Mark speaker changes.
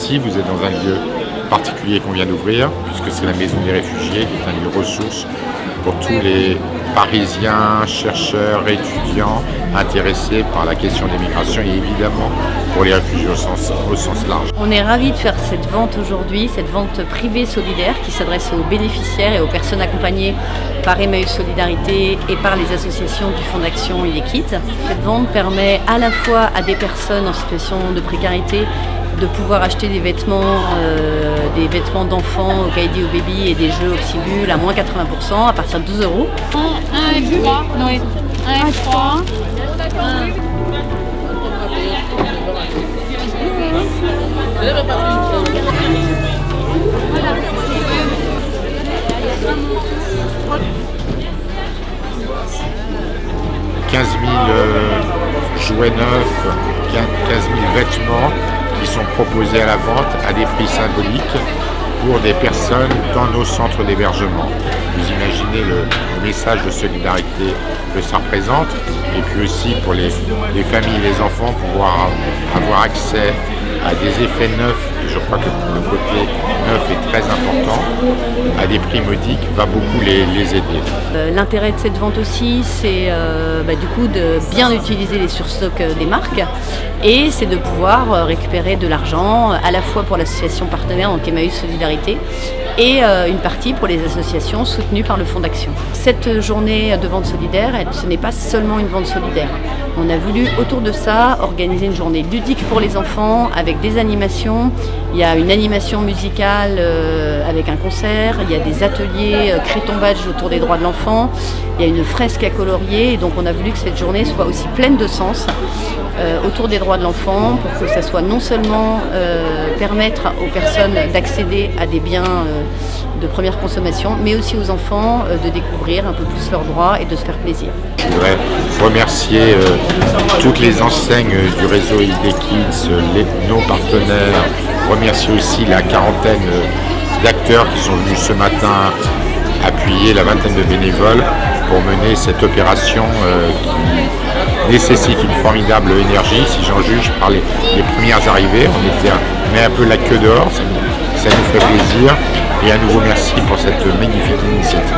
Speaker 1: ici, vous êtes dans un lieu particulier qu'on vient d'ouvrir, puisque c'est la Maison des Réfugiés, qui est un lieu ressource pour tous les Parisiens, chercheurs, étudiants intéressés par la question des migrations et évidemment pour les réfugiés au sens large.
Speaker 2: On est ravis de faire cette vente aujourd'hui, cette vente privée solidaire qui s'adresse aux bénéficiaires et aux personnes accompagnées par Emmaüs Solidarité et par les associations du Fonds d'Action Illiquide. Cette vente permet à la fois à des personnes en situation de précarité de pouvoir acheter des vêtements d'enfants au Kaidi au Baby et des jeux Oxybul à moins 80% à partir de 12 €.
Speaker 3: 1 et 3, Noé. 1 et 3.
Speaker 1: 15 000 jouets neufs, 15 000 vêtements qui sont proposés à la vente à des prix symboliques pour des personnes dans nos centres d'hébergement. Vous imaginez le message de solidarité que ça représente, et puis aussi pour les familles et les enfants pouvoir avoir accès à des effets neufs, et je crois que le côté neuf est très important, à des prix modiques, va beaucoup les aider.
Speaker 2: L'intérêt de cette vente aussi, c'est du coup de bien utiliser les surstocks des marques, et c'est de pouvoir récupérer de l'argent à la fois pour l'association partenaire, donc Emmaüs Solidarité, et une partie pour les associations soutenues par le Fonds d'Action. Cette journée de vente solidaire, ce n'est pas seulement une vente solidaire. On a voulu, autour de ça, organiser une journée ludique pour les enfants avec des animations. Il y a une animation musicale avec un concert, il y a des ateliers Créton Badge autour des droits de l'enfant, il y a une fresque à colorier, et donc on a voulu que cette journée soit aussi pleine de sens autour des droits de l'enfant, pour que ça soit non seulement permettre aux personnes d'accéder à des biens de première consommation, mais aussi aux enfants de découvrir un peu plus leurs droits et de se faire plaisir.
Speaker 1: Je voudrais remercier toutes les enseignes du réseau Illiquide, nos partenaires, remercier aussi la quarantaine d'acteurs qui sont venus ce matin appuyer la vingtaine de bénévoles pour mener cette opération qui nécessite une formidable énergie. Si j'en juge par les premières arrivées, on met un peu la queue dehors, ça nous fait plaisir, et à nouveau merci pour cette magnifique initiative.